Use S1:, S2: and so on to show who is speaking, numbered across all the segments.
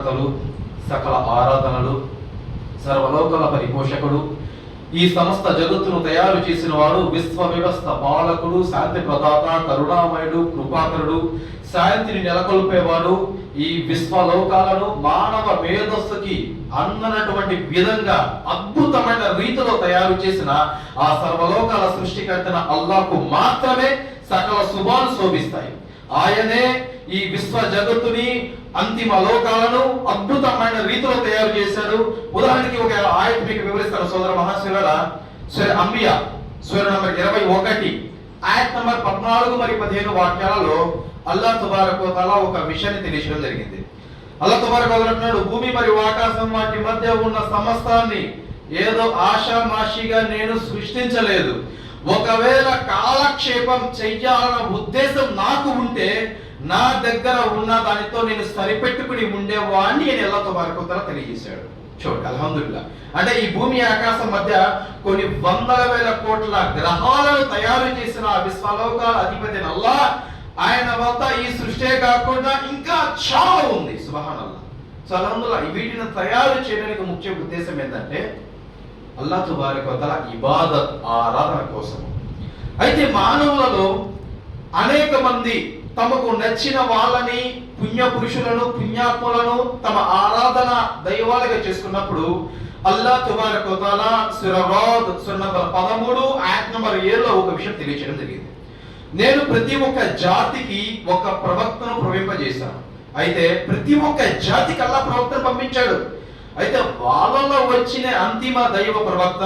S1: సకల ఆరాధనలు సర్వలోకల పరిపోషకుడు, ఈ సమస్త జగత్తును తయారు చేసిన వాడు, విశ్వ వ్యవస్థ పాలకుడు, శాంతి ప్రదాత, కరుణామయుడు, కృపాకరుడు, శాంతిని నెలకొల్పేవాడు, ఈ విశ్వలోకాలను మానవ మేధస్సుకి అందనటువంటి విధంగా అద్భుతమైన రీతిలో తయారు చేసిన ఆ సర్వలోకాల సృష్టికర్తన అల్లాహ్కు మాత్రమే సకల శుభాలు శోభిస్తాయి. ఆయనే ఈ విశ్వ జగత్తుని, అంతిమ లోకాలను అద్భుతమైన రీతిలో తయారు చేశాడు. ఉదాహరణకి ఒక ఆయత్ మీకు వివరిస్తాను సోదర మహాశివులారా. సూరా అంబియా సూరా నంబర్ 21 ఆయత్ నంబర్ 14 మరియు 15 వాక్యాలలో అల్లాహ్ తబారక వ తఆలా ఒక విషయాన్ని తెలియజేయడం జరిగింది. అల్లాహ్ తబారక వ తఆలా అంటున్నాడు, భూమి మరియు ఆకాశం వాటి మధ్య ఉన్న సమస్తాన్ని ఏదో ఆషామాషిగా నేను సృష్టించలేదు. ఒకవేళ కాలక్షేపం చెయ్యాలన్న ఉద్దేశం నాకు ఉంటే నా దగ్గర ఉన్న దానితో నేను సరిపెట్టుకుని ఉండేవాడిని అని అల్లాహ్ తబారక వ తఆలా తెలియజేశాడు. చూడండి, అల్హమ్దులిల్లాహ్. అంటే ఈ భూమి ఆకాశం మధ్య కొన్ని వందల వేల కోట్ల గ్రహాలను తయారు చేసిన ఆ విశ్వలోకాల అధిపతి అల్లాహ్, ఆయన వద్ద ఈ సృష్టి కాకుండా ఇంకా చాలా ఉంది. సుబ్హానల్లాహ్. సో అల్హమ్దులిల్లాహ్, వీటిని తయారు చేయడానికి ముఖ్య ఉద్దేశం ఏంటంటే అల్లాహ్ తబారక వ తఆలా ఇబాదత్, ఆరాధన కోసం. అయితే మానవులలో అనేక మంది తమకు నచ్చిన వాళ్ళని, పుణ్య పురుషులను, పుణ్యాత్ములను తమ ఆరాధన దైవాలుగా చేసుకున్నప్పుడు అల్లాహ్ తబారక వ తఆలా సూరా రాద్ సూరా నంబర్ 13 ఆయత్ నంబర్ 7లో ఒక విషయం తెలియజేయడం జరిగింది. నేను ప్రతి ఒక్క జాతికి ఒక ప్రవక్తను ప్రవహింపజేశాను. అయితే ప్రతి ఒక్క జాతికి అల్లాహ్ ప్రవక్తను పంపించాడు. అయితే వాళ్ళలో వచ్చిన అంతిమ దైవ ప్రవక్త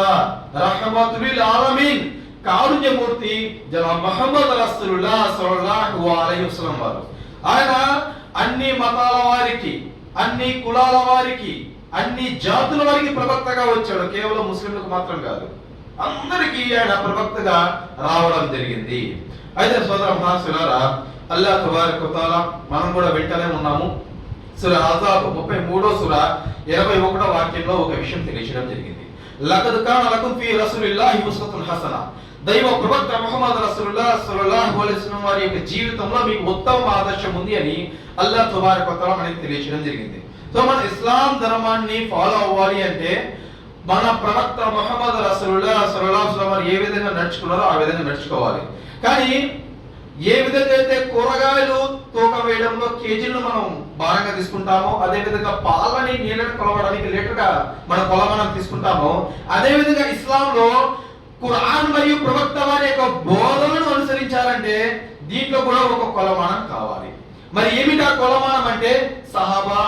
S1: రహమతుల్ ఆలమీన్, కారుణ్యమూర్తి జనాబ్ ముహమ్మద్ రసూలుల్లాహ్ సల్లల్లాహు అలైహి వసల్లం వారు. ఆయన అన్ని మతాల వారికి, అన్ని కులాల వారికి, అన్ని జాతుల వారికి ప్రవక్తగా వచ్చాడు. కేవలం ముస్లింలకు మాత్రం కాదు, అందరికీ ఆయన ప్రవక్తగా రావడం జరిగింది. అయితే సోదర మహాశివులారా, అల్లాహ్ తబారక వ తఆలా మనం కూడా వెంటనే ఉన్నాము. సూరా అహ్జాబ్ 33వ సూరా 21వ వాక్యంలో ఒక విషయం తెలియజేయడం జరిగింది. లఖద్ కాన లకుమ్ ఫీ రసూలిల్లాహి ఉస్వతున్ హసన, దైవ ప్రవక్త ముహమ్మద్ రసూలుల్లాహ్ సల్లల్లాహు అలైహి వసల్లం వారి యొక్క జీవితంలో మీకు ఉత్తమ ఆదర్శం ఉంది అని అల్లాహ్ తబారక వ తఆలా మనకి తెలియజేయడం జరిగింది. సో మన ఇస్లాం ధర్మాన్ని ఫాలో అవ్వాలి అంటే మన ప్రవక్త ముహమ్మద్ రసూలుల్లాహ్ సల్లల్లాహు అలైహి వసల్లం వారు ఏ విధంగా నడుచుకున్నారో ఆ విధంగా నడుచుకోవాలి. కానీ ఏ విధంగా అయితే కూరగాయలు తూకం వేయడంలో కేజీలను మనం భారంగా తీసుకుంటామో, అదే విధంగా పాలని నీళ్ళను కొలవడానికి లీటర్గా మన కొలమానం తీసుకుంటామో, అదే విధంగా ఇస్లాంలో ఖురాన్ మరియు ప్రవక్త వారి యొక్క బోధనను అనుసరించాలంటే దీంట్లో కూడా ఒక కొలమానం కావాలి. మరి ఏమిటా కొలమానం అంటే సహాబా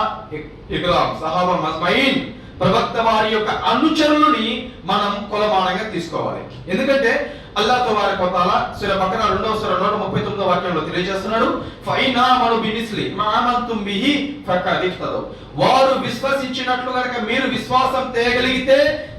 S1: ఇక్రామ్, సహాబా మజ్మయిన్, ప్రవక్త వారి యొక్క అనుచరులని మనం కొలమానంగా తీసుకోవాలి. ఎందుకంటే అల్లాహ్ తబారక వ తఆలా సూరా బకరా 2వ సూరా 139వ వాక్యంలో తెలియజేస్తున్నాడు, ఫైనా మను బిమిస్లి మా ఆమంతుం బిహి ఫఖద్ ఇహ్తదవ్, వారు విశ్వసించినట్లు గనుక మీరు విశ్వాసం తేగలిగితే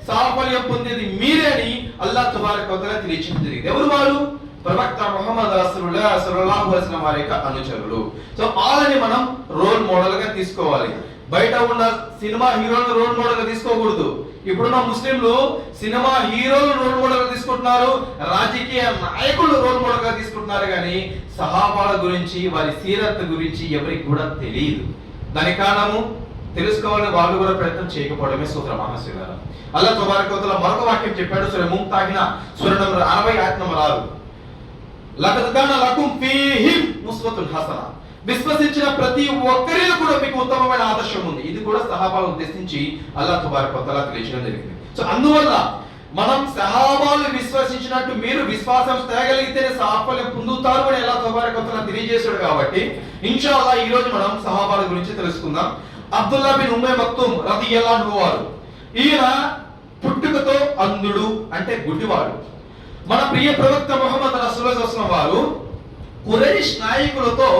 S1: సాఫల్యం పొందేది మీరే అని అల్లాహ్ తబారక వ తఆలా తెలియజేయడం జరిగింది. ఎవరు వారు? ప్రవక్త ముహమ్మద్ రసూలుల్లాహ్ సల్లల్లాహు అలైహి వసల్లం వారి యొక్క అనుచరులు. సో వాళ్ళని మనం రోల్ మోడల్ గా తీసుకోవాలి. బయట ఉన్న సినిమా హీరోలను రోల్ మోడల్ గా తీసుకోకూడదు. ఇప్పుడున్న ముస్లింలు సినిమా హీరోలు రోల్ మోడల్ గా తీసుకుంటున్నారు, రాజకీయ నాయకులు రోల్ మోడల్ గా తీసుకుంటున్నారు, కానీ సహాబాల గురించి, వారి సీరత్ గురించి ఎవరికి కూడా తెలియదు. దానికి కారణము తెలుసుకోవాలని వాళ్ళు కూడా ప్రయత్నం చేయకపోవడమే. సూత్ర మహాశివులారా, అల్లాహ్ తబారక వ తఆలా మరొక వాక్యం చెప్పాడు సూరా ముంతాహినా సూరా నంబర్ 60 ఆయత్ నంబర్ 6, లఖద్ కాన లకుమ్ ఫీహిం ఉస్వతున్ హసన, విశ్వసించిన ప్రతి ఒక్కరిలో కూడా మీకు ఉత్తమమైన ఆదర్శం ఉంది. ఇది కూడా సహాబాలను ఉద్దేశించి అల్లాహ్ తబారక వ తఆలా తెలియజేయడం జరిగింది. సో అందువల్ల మనం సహాబాలు విశ్వసించినట్టు మీరు విశ్వాసం తేగలిగితేనే సాఫల్యం పొందుతారు అని అల్లాహ్ తబారక వ తఆలా తెలియజేశాడు. కాబట్టి ఇన్షాఅల్లాహ్ ఈ రోజు మనం సహాబాల గురించి తెలుసుకుందాం. అబ్దుల్లా బిన్ ఉమ్మే మక్తుమ్ రదియల్లాహు అన్హు వారు, ఈయన పుట్టుకతో అంధుడు, అంటే గుడ్డివాడు. మన ప్రియ ప్రవక్త ముహమ్మద్ రసూలుల్లాహి సల్లల్లాహు అలైహి వసల్లం వారు ఖురైష్ నాయకులతో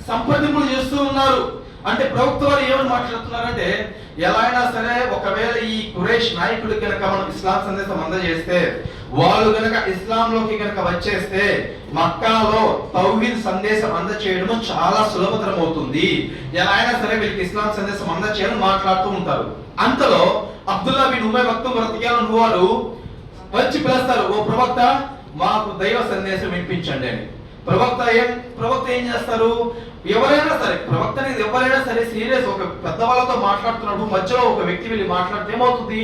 S1: సంప్రదింపులు చేస్తూ ఉన్నారు. అంటే ప్రవక్త వారు ఏమని మాట్లాడుతున్నారంటే, ఎలా అయినా సరే ఒకవేళ ఈ ఖురైష్ నాయకులు కనుక మనం ఇస్లాం సందేశం అందజేస్తే, వాళ్ళు కనుక ఇస్లాంలోకి కనుక వచ్చేస్తే మక్కాలో తౌహీద్ సందేశం అందచేయడం చాలా సులభతరం అవుతుంది. ఎలా అయినా సరే వీళ్ళకి ఇస్లాం సందేశం అందచేయాలని మాట్లాడుతూ ఉంటారు. అంతలో అబ్దుల్లా బిన్ ఉమ్మే మక్తుమ్ రదియల్లాహు అన్హు వారు వచ్చి పిలుస్తారు, ఓ ప్రవక్త మాకు దైవ సందేశం వినిపించండి అని. ప్రవక్త ఏం చేస్తారు? ఎవరైనా సరే, ప్రవక్త అనేది ఎవరైనా సరే సీరియస్ ఒక పెద్దవాళ్ళతో మాట్లాడుతున్నప్పుడు మధ్యలో ఒక వ్యక్తి వెళ్ళి మాట్లాడితే ఏమవుతుంది?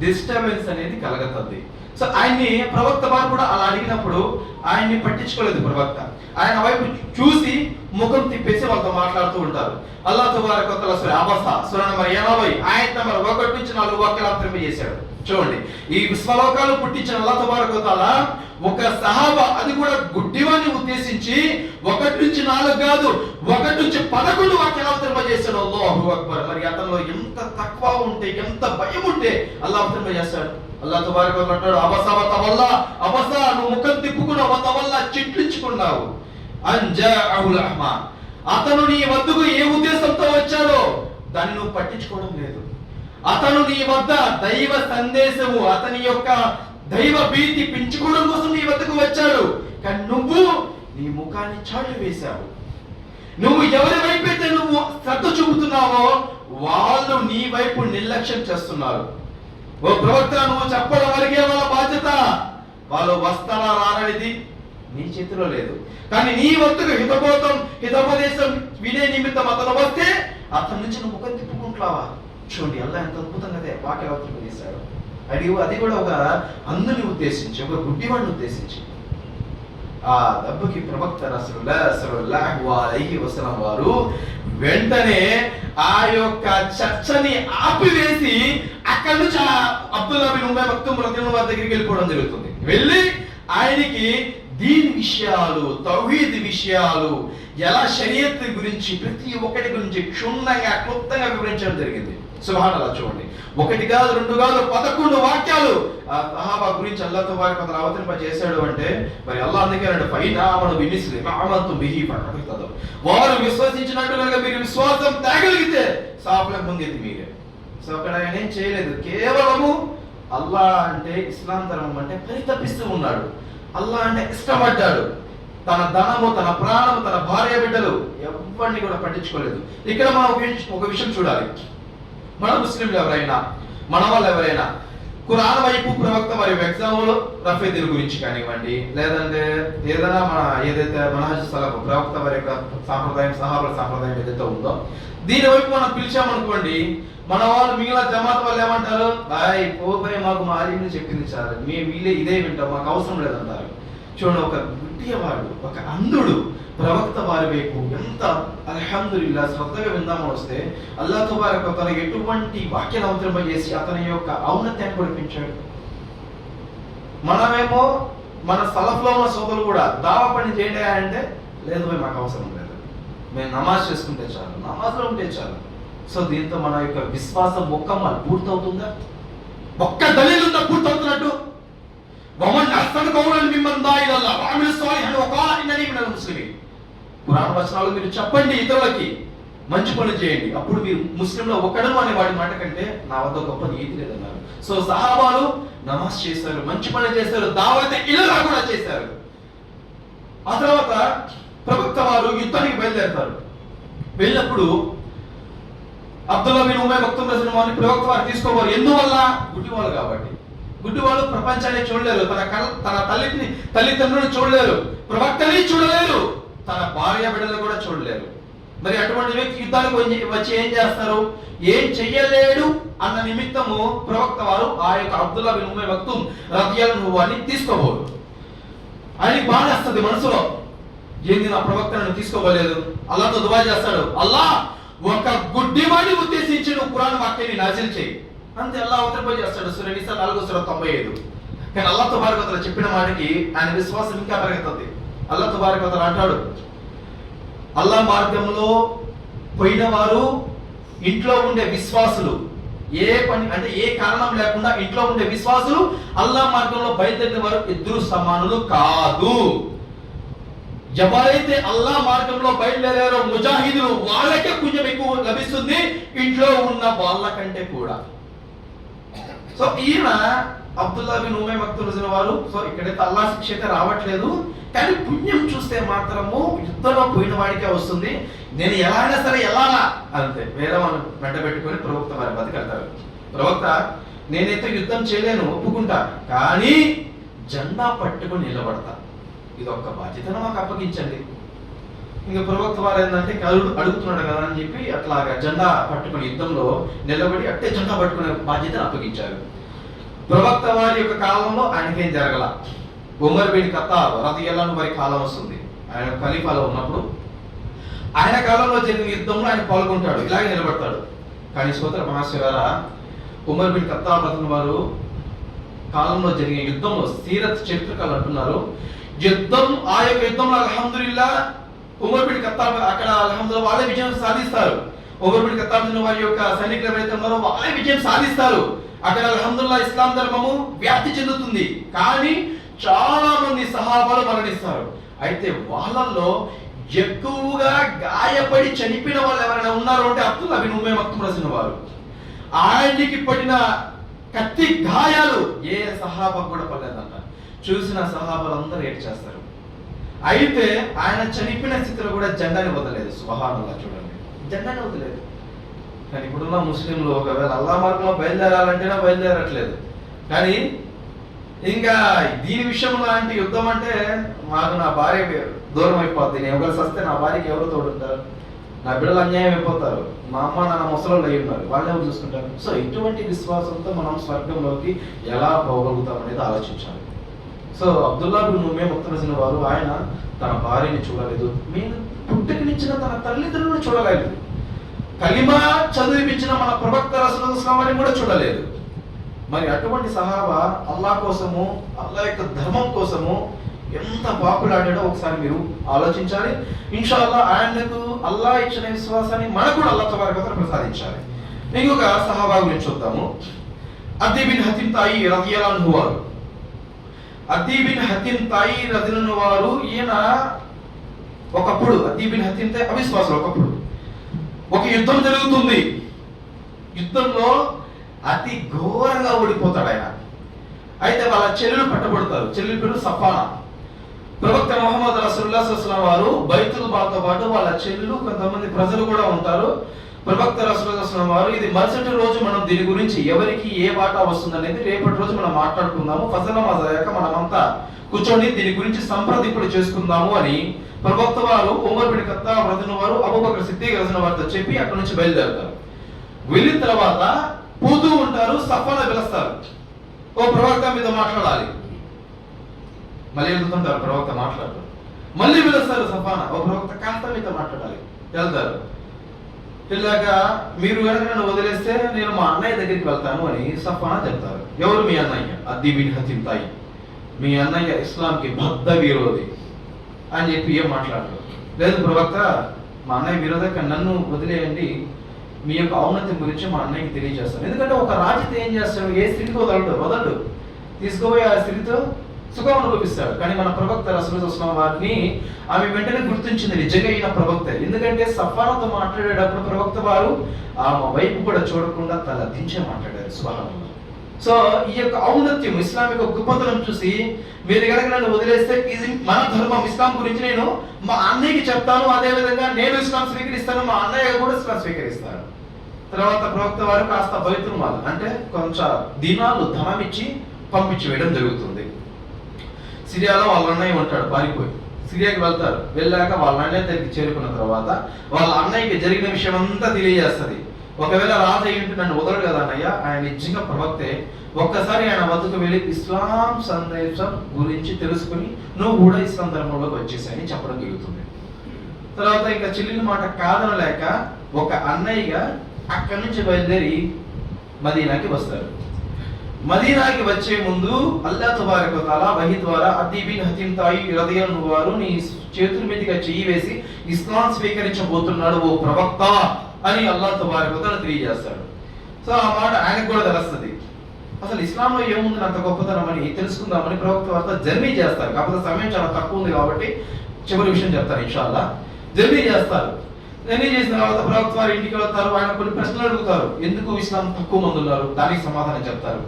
S1: డిస్టర్బెన్స్ అనేది కలగతుంది. సో ఆయన్ని ప్రవక్త వారు కూడా అలా అడిగినప్పుడు ఆయన్ని పట్టించుకోలేదు ప్రవక్త. ఆయన వైపు చూసి ముఖం తిప్పేసి వాళ్ళతో మాట్లాడుతూ ఉంటారు. అల్లాహ్ తబారక వ తఆలా సూరా అబసా సూరా నంబర్ 80 ఆయత నంబర్ 1 నుంచి 4 వాక్యాలు అవతరింప చేశాడు. చూడండి, ఈ విశ్వలోకాలు పుట్టించిన అల్లాహ్ తబారక వ తఆలా ఒక సహాబా, అది కూడా గుడ్డివాన్ని ఉద్దేశించి 1 నుంచి 4 కాదు, 1 నుంచి 11 వాక్యాలు అవతరింప చేశాడు. అల్లాహు అక్బర్. మరి అతనిలో ఎంత తక్వా ఉంటే, ఎంత భయం ఉంటే అల్లాహ్ అవతరింప చేశాడు. అల్లాహ్ తబారక వ తఆలా అంటాడు, అబసా వ తవల్లా, అబసా నువ్వు ముఖం తిప్పుకున్నావు, వ తవల్లా చిట్లించుకున్నావు, అంజాఅహుల్ అహ్మా అతను నీ వద్దకు ఏ ఉద్దేశంతో వచ్చాడో దాన్ని నువ్వు పట్టించుకోవడం లేదు. అతను నీ వద్ద దైవ సందేశము, అతని యొక్క దైవ భీతి పెంచుకోవడం కోసం నీ వద్దకు వచ్చాడు. కానీ నువ్వు నీ ముఖాన్ని చాటు వేశావు. నువ్వు ఎవరి వైపైతే నువ్వు శ్రద్ధ చూపుతున్నావో వాళ్ళు నీ వైపు నిర్లక్ష్యం చేస్తున్నారు. ఓ ప్రవక్త, నువ్వు చెప్పడం వరకే వాళ్ళ బాధ్యత. వాళ్ళు వస్తారా రారనేది నీ చేతిలో లేదు. కానీ నీ వద్దకు హితోపదేశం వినే నిమిత్తం అతను వస్తే అతని నుంచి నువ్వు ముఖం తిప్పుకుంటావా? చూడండి, అల్లాహ్ ఎంత అద్భుతంగా వాక్యాలు అవతరింప చేశాడు. అది కూడా ఒక అందుని ఉద్దేశించి, ఒక గుడ్డివాడిని ఉద్దేశించి. ఆ దెబ్బకి ప్రవక్త సల్లల్లాహు అలైహి వసల్లం వారు వెంటనే ఆ యొక్క చర్చని ఆపివేసి అక్కడి నుంచి అబ్దుల్లా బిన్ ఉమయ్య మక్తూమ్ రదియల్లాహు వారి దగ్గరికి వెళ్ళిపోవడం జరుగుతుంది. వెళ్ళి ఆయనకి దీన్ విషయాలు, తౌహీద్ విషయాలు, ఎలా షరియత్ గురించి ప్రతి ఒక్కటి గురించి క్షుణ్ణంగా క్లుప్తంగా వివరించడం జరిగింది. సుబ్హానల్లాహ్. చూడండి, 1 కాదు 2 కాదు 11 వాక్యాలు ఆ సహాబా గురించి అల్లాహ్ తబారక వ తఆలా అవతరింప చేశాడు. అంటే మరి అల్లాహ్ అందుకే అన్నాడు, ఫైనా ఆమను బిమిస్లి మా ఆమంతు బిహి ఫతహతదు. వారు విశ్వసించినట్టు కనుక మీరు విశ్వాసం తేగలిగితే సాఫ్లకు ముందేది మీరే. సో అక్కడ ఆయన ఏం చేయలేదు, కేవలము అల్లాహ్ అంటే ఇస్లాం ధర్మం అంటే పరితపిస్తూ ఉన్నాడు. అల్లాహ్ అంటే ఇష్టపడ్డాడు. తన ధనము, తన ప్రాణము, తన భార్య బిడ్డలు ఎవరిని కూడా పట్టించుకోలేదు. ఇక్కడ మనం ఒక విషయం చూడాలి. మన ముస్లింలు ఎవరైనా, మన వాళ్ళు ఎవరైనా ఖురాన్ వైపు ప్రవక్త వారి ఎగ్జాంపుల్ రఫీదీల గురించి కానివ్వండి, లేదంటే ఏదైనా మన ఏదైతే మనహజ్ సలఫ్ ప్రవక్త వారి యొక్క సాంప్రదాయం, సహాబల సాంప్రదాయం ఏదైతే ఉందో దీని వైపు మనం పిలిచామనుకోండి, మన వాళ్ళు మిగిలిన జమాత్ వాళ్ళు ఏమంటారు, బాయ్ పోయి మాకు మా ఆలింని చెప్పింది చాలు, వీళ్ళే ఇదే వింటాం, మాకు అవసరం లేదంటారు. చూడండి, ఒక గుడ్డివాడు, ఒక అంధుడు ప్రవక్త వారి వైపు ఎంత అల్హమ్దులిల్లా శ్రద్ధగా విందామని వస్తే అల్లాహ్ తబారక వ తఆలా ఎటువంటి వాక్యాలు అవతరింపజేసి అతని యొక్క ఔన్నత్యాన్ని పొడిపించాడు. మనమేమో మన సలఫ్లో ఉన్న సోదరులు కూడా దావా పని చేయండి అంటే లేదు భయ్ మాకు అవసరం లేదు, మేము నమాజ్ చేసుకుంటే చాలు, నమాజ్లో ఉంటే చాలు. సో దీంతో మన యొక్క విశ్వాసం ముక్కమ్మలు పూర్తవుతుందా? ఒక్క దలీలు ఉందా పూర్తవుతున్నట్టు? వమన్ అహ్సను కౌలన్ మిమ్మన్ దా ఇలల్లాహ్ వ అమిల సాలిహన్ వ ఖాల ఇన్ననీ మినల్ ముస్లిమీన్. ఖురాన్ వచనాలు మీరు చెప్పండి, ఇతరులకి మంచి పనులు చేయండి, అప్పుడు మీరు ముస్లింలో ఒకడను అనే వాడి మాట కంటే నా వద్ద గొప్ప నీతి లేదన్నారు. సో సహాబాలు నమాజ్ చేశారు, మంచి పనులు చేశారు, దావత్ ఇల్లా కూడా చేశారు. ఆ తర్వాత ప్రవక్త వారు యుద్ధానికి బయలుదేరతారు. వెళ్ళినప్పుడు అబ్దుల్లా బిన్ ఉమయ్య మక్తూమ్ రదియల్లాహు అన్హు ప్రవక్త వారు తీసుకోవాలి. ఎందువల్ల? గుడ్డివాళ్ళు కాబట్టి. గుడ్డివాళ్ళు ప్రపంచాన్ని చూడలేరు, తన తల్లిదండ్రులను చూడలేరు, ప్రవక్తని చూడలేరు, తన భార్య బిడ్డలు కూడా చూడలేరు. మరి అటువంటి వ్యక్తి యుద్ధానికి వచ్చి ఏం చేస్తారు? ఏం చెయ్యలేడు అన్న నిమిత్తము ప్రవక్త వారు ఆ యొక్క అబ్దుల్లా బిన్ ఉమయ్య మక్తూమ్ రదియల్లాహు అన్హు తీసుకోబోరు. ఆయనకి బాధ వస్తుంది మనసులో, ఏంది నా ప్రవక్తను తీసుకోబోలేదు. అల్లాహ్తో దువా చేస్తాడు, అల్లాహ్ ఒక గుడ్డివాడిని ఉద్దేశించి నువ్వు ఖురాన్ వాక్యాన్ని నాజిల్ చేయి. అంతే, అల్లాహ్ అవతరింప చేస్తాడు. సూరా నిసా 4:95. కానీ అల్లాహ్ తబారక వ తఆలా చెప్పిన మాటకి ఆయన విశ్వాసం ఇంకా పెరుగుతుంది. అల్లాహ్ తబారక వ తఆలా అంటాడు, అల్లాహ్ మార్గంలో పోయిన వారు, ఇంట్లో ఉండే విశ్వాసులు, ఏ పని అంటే ఏ కారణం లేకుండా ఇంట్లో ఉండే విశ్వాసులు అల్లాహ్ మార్గంలో బయలుదేరిన వారు ఇద్దరు సమానులు కాదు. ఎవరైతే అల్లాహ్ మార్గంలో బయలుదేరారో ముజాహిదులు, వాళ్ళకే పుణ్యం ఎక్కువ లభిస్తుంది ఇంట్లో ఉన్న వాళ్ళకంటే కూడా. సో ఈయన అబ్దుల్లా బిన్ ఉమయ్య మక్తూమ్ రదియల్లాహు వారు, సో ఇక్కడైతే అల్లాహ్ శిక్ష అయితే రావట్లేదు, కానీ పుణ్యం చూస్తే మాత్రము యుద్ధంలో పోయిన వాడికే వస్తుంది. నేను ఎలా అయినా సరే వెళ్ళాలా అంతే, వేరే వాళ్ళు వెంట పెట్టుకొని ప్రవక్త వారి బతికెళ్తారు. ప్రవక్త, నేనైతే యుద్ధం చేయలేను, ఒప్పుకుంటా, కానీ జెండా పట్టుకొని నిలబడతా. ఇది ఒక్క బాధ్యతను మాకు అప్పగించండి. ఇంకా ప్రవక్త వారు ఏంటంటే అడుగుతున్నాడు కదా అని చెప్పి అట్లాగా జెండా పట్టుకుని యుద్ధంలో నిలబడి అట్టే జెండా పట్టుకునే బాధ్యతను అప్పగించారు. ప్రవక్త వారి యొక్క కాలంలో ఆయనకేం జరగల. ఉమర్ బిన్ ఖత్తాబ్ రదియల్లాహు వారి కాలం వస్తుంది. ఆయన ఖలీఫాలో ఉన్నప్పుడు ఆయన కాలంలో జరిగిన యుద్ధంలో ఆయన పాల్గొంటాడు, ఇలాగే నిలబడతాడు. కానీ సోదర మహాశివారా, ఉమర్ బిన్ ఖత్తాబ్ వారు కాలంలో జరిగిన యుద్ధంలో సీరత్ చరిత్రకాలు అంటున్నారు, యుద్ధం ఆ యొక్క యుద్ధంలో అల్హమ్దులిల్లా ఉమర్ బిన్ ఖత్తాబ్ అక్కడ అల్హమ్దులిల్లా వాళ్ళే విజయం సాధిస్తారు. ఉమర్ బిన్ ఖత్తాబ్ వారి యొక్క సైనికులు ఎవరైతే ఉన్నారో వాళ్ళే విజయం సాధిస్తారు. అక్కడ అల్హమ్దులిల్లా ఇస్లాం ధర్మము వ్యాప్తి చెందుతుంది. కానీ చాలా మంది సహాబాలు మరణిస్తారు. అయితే వాళ్ళల్లో ఎక్కువగా గాయపడి చనిపోయిన వాళ్ళు ఎవరైనా ఉన్నారు అంటే అబ్దుల్లా బిన్ ఉమయ్య మక్తుమ్ రాసిన వారు. ఆయనకి పడిన కత్తి గాయాలు ఏ సహాబా కూడా పడలేదంట. చూసిన సహాబాలు అందరూ ఏడ్చేస్తారు. అయితే ఆయన చనిపోయిన స్థితిలో కూడా జెండాని వదలలేదు. సుబ్హానల్లాహ్, చూడండి, జెండాని వదలలేదు. కానీ ఇప్పుడున్న ముస్లింలు ఒకవేళ అల్లా మార్గంలో బయలుదేరాలంటేనే బయలుదేరట్లేదు. కానీ ఇంకా దీని విషయంలో లాంటి యుద్ధం అంటే మాకు నా భార్య దూరం అయిపోద్ది, నేను ఎవరు వస్తే నా భార్యకి ఎవరు తోడుంటారు, నా బిడ్డలు అన్యాయం అయిపోతారు, మా అమ్మ నాన్న ముసలోళ్ళు అయి ఉన్నారు, వాళ్ళు ఎవరు చూసుకుంటారు. సో ఇటువంటి విశ్వాసంతో మనం స్వర్గంలోకి ఎలా పోగలుగుతాం అనేది ఆలోచించాలి. సో అబ్దుల్లా బిన్ ఉమయ్య మక్తుమ్ రాసిన వారు ఆయన తన భార్యని చూడలేదు, మేము పుట్టుకనిచ్చిన తన తల్లిదండ్రులను చూడలేదు, కలిమా చదివిపించిన మన ప్రవక్త రసూలుల్లాహ్ కూడా చూడలేదు. మరి అటువంటి సహాబా అల్లాహ్ కోసము, అల్లాహ్ యొక్క ధర్మం కోసము ఎంత పాపులాడాడో ఒకసారి మీరు ఆలోచించాలి. ఇన్షాల్లాహ్ ఆయనకు అల్లాహ్ ఇచ్చిన విశ్వాసాన్ని మనకు కూడా అల్లాహ్ తబారక వ తఆలా ప్రసాదించాలి. ఇంకొక సహాబా గురించి చూద్దాము. అదీ బిన్ హతీమ్ తాయి రదియల్లాహు అన్హు వారు. అదీ బిన్ హతీమ్ తాయి రదియల్లాహు వారు ఈయన ఒకప్పుడు అదీ బిన్ హతీమ్ తాయి అవిశ్వాసులు. ఒకప్పుడు ఒక యుద్ధం జరుగుతుంది. యుద్ధంలో అతి ఘోరంగా ఓడిపోతాడు ఆయన. అయితే వాళ్ళ చెల్లెలు పట్టబడతారు. చెల్లెల పేరు సఫానా. ప్రవక్త ముహమ్మద్ రసూలుల్లాహి సల్లల్లాహు అలైహి వసల్లం వారు బైతుల్ బాతో పాటు వాళ్ళ చెల్లెలు కొంతమంది ప్రజలు కూడా ఉంటారు. ప్రవక్త రసూలుల్లాహి సల్లల్లాహు అలైహి వసల్లం వారు ఇది మరుసటి రోజు మనం దీని గురించి ఎవరికి ఏ వాటా వస్తుంది అనేది రేపటి రోజు మనం మాట్లాడుకుందాము, ఫజర్ నమాజ్ అయ్యాక మనమంతా కూర్చొని దీని గురించి సంప్రదింపులు చేసుకుందాము అని ప్రవక్త వారు ఉమర్ బిన్ ఖత్తాబ్ రదియల్లాహు వారు అబూబకర్ సిద్దీక్ రదియల్లాహు వారితో చెప్పి అక్కడ నుంచి బయలుదేరుతారు. వెళ్ళిన తర్వాత పోతూ ఉంటారు. సఫానా పిలుస్తారు, ఓ ప్రవక్త మీతో మాట్లాడాలి. మళ్ళీ వెళ్తుంటారు, ప్రవక్త మాట్లాడతారు. మళ్ళీ పిలుస్తారు సఫానా, ఓ ప్రవక్త కాస్త మీతో మాట్లాడాలి. వెళ్తారు. వెళ్ళాక మీరు కనుక నన్ను వదిలేస్తే నేను మా అన్నయ్య దగ్గరికి వెళ్తాను అని సఫానా చెప్తారు. ఎవరు మీ అన్నయ్య? అదీ బిన్ హతీమ్ తాయి. మీ అన్నయ్య ఇస్లాంకి బద్ద విరోధి అని చెప్పి ఏం మాట్లాడరు. లేదు ప్రవక్త, మా అన్నయ్య విరోధక, నన్ను వదిలేయండి, మీ యొక్క ఔన్నత్యం గురించి మా అన్నయ్యకి తెలియజేస్తాను. ఎందుకంటే ఒక రాజుతో ఏం చేస్తాడు, ఏ స్త్రీతో వదలడు, తీసుకుపోయి ఆ స్త్రీతో సుఖం అనుభవిస్తాడు. కానీ మన ప్రవక్త రసూలుల్లాహి సల్లల్లాహు అలైహి వారిని ఆమె వెంటనే గుర్తించింది నిజంగా ఈయన ప్రవక్త. ఎందుకంటే సఫానాతో మాట్లాడేటప్పుడు ప్రవక్త వారు ఆమె వైపు కూడా చూడకుండా తల దించే మాట్లాడారు. సుబ్హానల్లాహ్. సో ఈ యొక్క ఔన్నత్యం, ఇస్లామిక గొప్పతనం చూసి మీరు కనుక నన్ను వదిలేస్తే ఇది మన ధర్మం, ఇస్లాం గురించి నేను మా అన్నయ్యకి చెప్తాను, అదే విధంగా నేను ఇస్లాం స్వీకరిస్తాను, మా అన్నయ్య కూడా ఇస్లాం స్వీకరిస్తాను. తర్వాత ప్రవక్త వారు కాస్త బైతుల్ మాల్ అంటే కొంచెం దినాలు ధనం ఇచ్చి పంపించి వేయడం జరుగుతుంది. సిరియాలో వాళ్ళ అన్నయ్య ఉంటాడు, పారిపోయి సిరియాకి వెళ్తారు. వెళ్ళాక వాళ్ళ అన్నయ్య దగ్గరికి చేరుకున్న తర్వాత వాళ్ళ అన్నయ్యకి జరిగిన విషయం అంతా తెలియజేస్తుంది. ఒకవేళ రాజు అయ్యింటే నన్ను వదలడు కదా అన్నయ్య, ఆయన నిజంగా ప్రవక్తే, ఒక్కసారి ఆయన వద్దకు వెళ్ళి ఇస్లాం సందేశం గురించి తెలుసుకుని నువ్వు కూడా ఇస్లాం ధర్మంలోకి వచ్చేసాయని చెప్పడం జరుగుతుంది. తర్వాత ఇంకా చెల్లిన మాట కాదనలేక ఒక అన్నయ్యగా అక్కడి నుంచి బయలుదేరి మదీనాకి వస్తారు. మదీనాకి వచ్చే ముందు అల్లాహ్ తబారక వ తఆలా వహీ ద్వారా అదీ బిన్ హతీమ్ తాయి రదియల్లాహు వారు నీ చేతుల మీదుగా చెయ్యి వేసి ఇస్లాం స్వీకరించబోతున్నాడు ఓ ప్రవక్త అని అల్లాహ్ తబారక వ తఆలా తెలియజేస్తాడు. సో ఆ మాట ఆయనకు కూడా తెలుస్తుంది. అసలు ఇస్లాంలో ఏముంది అంత గొప్పతనం అని తెలుసుకుందామని ప్రవక్త వారితో జర్నీ చేస్తారు. కాకపోతే సమయం చాలా తక్కువ ఉంది కాబట్టి చివరి విషయం చెప్తారు ఇన్షాల్లా. జర్నీ చేస్తారు. జర్నీ చేసిన తర్వాత ప్రవక్త వారి ఇంటికి వెళ్తారు. ఆయన కొన్ని ప్రశ్నలు అడుగుతారు. ఎందుకు ఇస్లాం తక్కువ మంది ఉన్నారు, దానికి సమాధానం చెప్తారు.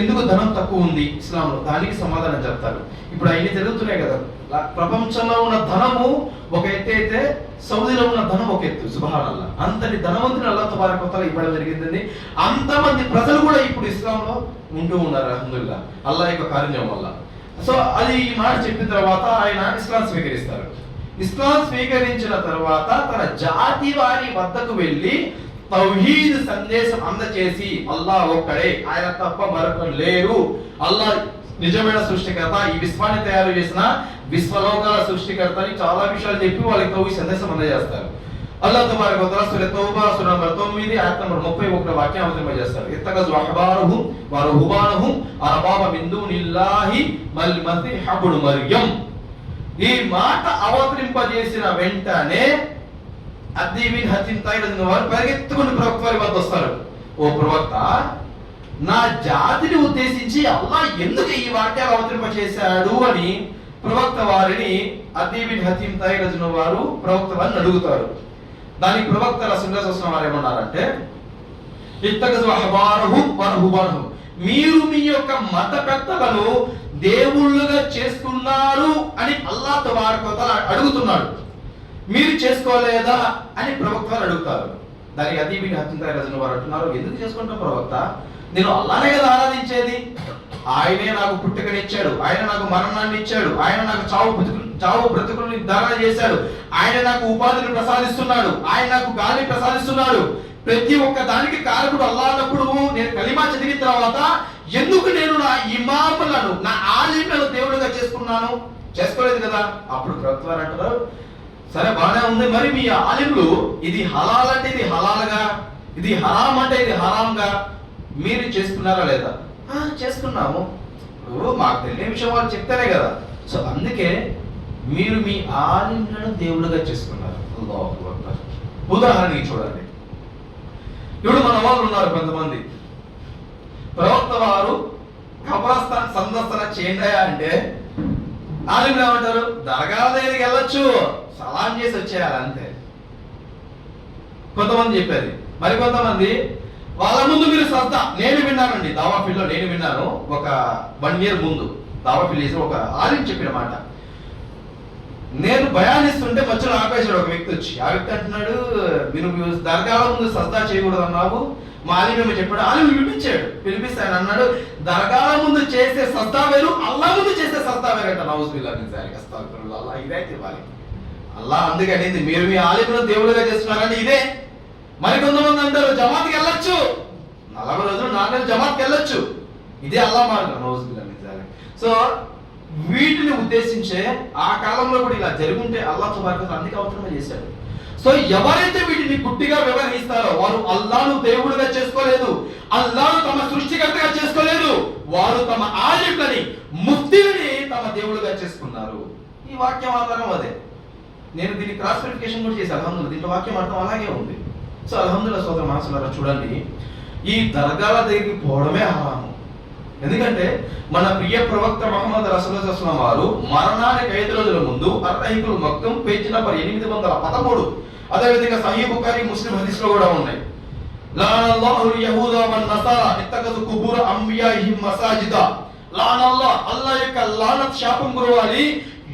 S1: ఎందుకు ధనం తక్కువ ఉంది ఇస్లాంలో, దానికి సమాధానం చెప్తారు. ఇప్పుడు అవన్నీ జరుగుతున్నాయి కదా, ప్రపంచంలో ఉన్న ధనము ఒక ఎత్తు అయితే సౌదీలో ఉన్న ధనం ఒక ఎత్తు. సుబ్హానల్లాహ్, అంతటి ధనవంతుని అల్లాహ్ తబారక వ తఆలా ఇవ్వడం జరిగింది. అంతమంది ప్రజలు కూడా ఇప్పుడు ఇస్లాంలో ఉంటూ ఉన్నారు అల్హమ్దులిల్లాహ్, అల్లాహ్ యొక్క కారుణ్యం వల్ల. సో అది ఈ మాట చెప్పిన తర్వాత ఆయన ఇస్లాం స్వీకరిస్తారు. ఇస్లాం స్వీకరించిన తర్వాత తన జాతి వారి వద్దకు వెళ్ళి తౌహీద్ సందేశం అందచేసి అల్లాహ్ ఒక్కడే, ఆయన తప్ప మరొకరు లేరు, అల్లాహ్ నిజమైన సృష్టికర్త, ఈ విశ్వాన్ని తయారు చేసిన విశ్వలోకాల సృష్టికర్త అని చాలా విషయాలు చెప్పి వాళ్ళకి తౌహీద్ సందేశం అందజేస్తారు. అల్లాహ్ తబారక వ తఆలా సూరా తౌబా సూరా నంబర్ 9 ఆయత్ నంబర్ 31 వాక్యం అవతరింపజేస్తారు. ఇత్తఖజు అహబారహుం వ రుహబానహుం అర్బాబ మిన్ దూనిల్లాహి మల్ మసీహ్ ఇబ్ను మర్యం. ఈ మాట అవతరింపజేసిన వెంటనే అదీ బిన్ హతీమ్ తై రదియల్లాహు వారు పరిగెత్తుకుని ప్రవక్త వారి వద్ద వస్తారు. ఓ ప్రవక్త, నా జాతిని ఉద్దేశించి అల్లాహ్ ఎందుకు ఈ వాక్యాలు అవతరింపజేశాడు అని ప్రవక్త వారిని అదీ బిన్ హతీమ్ తై రదియల్లాహు వారు ప్రవక్త వారిని అడుగుతారు. దానికి ప్రవక్త రసూలుల్లాహి సల్లల్లాహు అలైహి వసల్లం వారు ఏమన్నారంటే, ఇత్తఖజు అహబారహుం వ రుహబానహుం, మీరు మీ యొక్క మత పెద్దలను దేవుళ్ళుగా చేసుకున్నారు అని అల్లాహ్ తబారక వ తఆలా అడుగుతున్నాడు, మీరు చేసుకోలేదా అని ప్రవక్త వారు అడుగుతారు. దానికి అదీ బిన్ హతీమ్ తై రదియల్లాహు వారు అంటున్నారు, ఎందుకు చేసుకుంటాం ప్రవక్త, నేను అల్లాహ్నే కదా ఆరాధించేది, ఆయనే నాకు పుట్టుకనిచ్చాడు, ఆయన నాకు మరణాన్ని ఇచ్చాడు, ఆయన నాకు చావు బ్రతుకులను నిర్ధారణ చేశాడు, ఆయన నాకు ఉపాధిని ప్రసాదిస్తున్నాడు, ఆయన నాకు గాలిని ప్రసాదిస్తున్నాడు, ప్రతి ఒక్క దానికి కారకుడు అల్లాహ్ అన్నప్పుడు నేను కలిమా చదివిన తర్వాత ఎందుకు నేను నా ఇమాములను, నా ఆలింలను దేవుడుగా చేసుకున్నాను, చేసుకోలేదు కదా. అప్పుడు ప్రవక్త వారు అంటారు, సరే బానే ఉంది, మరి మీ ఆలింలు ఇది హలాల్ అంటే ఇది హలాల్గా, ఇది హరాం అంటే ఇది హరాంగా మీరు చేసుకున్నారా లేదా? చేసుకున్నాము, మాకు తెలియని విషయం వాళ్ళు చెప్తానే కదా. సో అందుకే మీరు మీ ఆలింలను దేవుళ్ళుగా చేసుకున్నారు. అల్లాహు అక్బర్. ఉదాహరణకి చూడండి, ఇప్పుడు మన వాళ్ళు ఉన్నారు కొంతమంది, ప్రవక్త వారు కబ్రస్థాన్ సందర్శన చేయండి అంటే ఆలింలు ఏమంటారు, దర్గాల దగ్గరికి వెళ్ళొచ్చు, సలాం చేసి వచ్చేయాలి అంతే. కొంతమంది చెప్పేది. మరి కొంతమంది వాళ్ళ ముందు మీరు శ్రద్ధ, నేను విన్నానండి దావాఫీల్లో, నేను విన్నాను ఒక 1 year ముందు దావాఫీల్ చేసి ఒక ఆలిం చెప్పిన మాట, నేను బయానిస్తుంటే మధ్యలో ఆపేశాడు ఒక వ్యక్తి వచ్చి. ఆ వ్యక్తి అంటున్నాడు, మీరు దర్గాల ముందు సజ్దా చేయకూడదు అన్నావు, మా ఆలిమేమో చెప్పాడు. ఆలిం పిలిపిస్తే ఆయన అన్నాడు, దర్గాల ముందు చేసే సజ్దా వేరు, అల్లాహ్ ముందు చేసే సజ్దా వేరంట. నౌజుబిల్లాహి మిన్ జాలిక్. అస్తగ్ఫిరుల్లాహ్. అల్లాహ్ హిదాయత్ ఇవ్వాలి. అల్లాహ్ అందుకే అనేది మీరు మీ ఆలింలను దేవుళ్ళుగా చేస్తున్నారంటే ఇదే. మరి కొంతమంది అంటారు జమాత్కి వెళ్ళొచ్చు, 40 రోజులు 4 నెలలు జమాత్కి వెళ్ళొచ్చు, ఇదే అల్లాహ్ మార్గం. నౌజుబిల్లాహి మిన్ జాలిక్. సో వీటిని ఉద్దేశించే ఆ కాలంలో కూడా ఇలా జరుగుంటే అల్లాహ్ తబారక వ తఆలా అందుకే అవతరణ చేశాడు. సో ఎవరైతే వీటిని గుడ్డిగా వ్యవహరిస్తారో వారు అల్లాహ్ను దేవుడిగా చేసుకోలేదు, అల్లాహ్ను తమ సృష్టికర్తగా చేసుకోలేదు, వారు తమ ఆలింలని ముఫ్తీలని తమ దేవుడిగా చేసుకున్నారు. ఈ వాక్యం ఆధారం అదే. నేను దీన్ని క్రాస్ వెరిఫికేషన్ కూడా చేశాను. అల్హమ్దులిల్లాహ్ దీంట్లో వాక్యం అర్థం అలాగే ఉంది. సో అల్హమ్దులిల్లాహ్ సోదర మహాశయులారా చూడండి, ఈ దర్గాల దగ్గరికి పోవడమే హరాము. ఎందుకంటే మన ప్రియ ప్రవక్త ముహమ్మద్ రసూలుల్లాహి సల్లల్లాహు అలైహి వసల్లం వారు మరణానికి 5 రోజుల ముందు అర్రహీకుల్ మక్తుమ్ పేజీ నంబర్ 813, అదేవిధంగా సహీహ్ బుఖారీ ముస్లిం హదీస్ లో కూడా ఉన్నాయి, లానల్లాహుల్ యహూద వన్ నసారా ఇత్తఖజు కుబూర అంబియాహిం మసాజిదా. లానల్లాహ్, అల్లాహ్ యొక్క లానత్ శాపం కురవాలి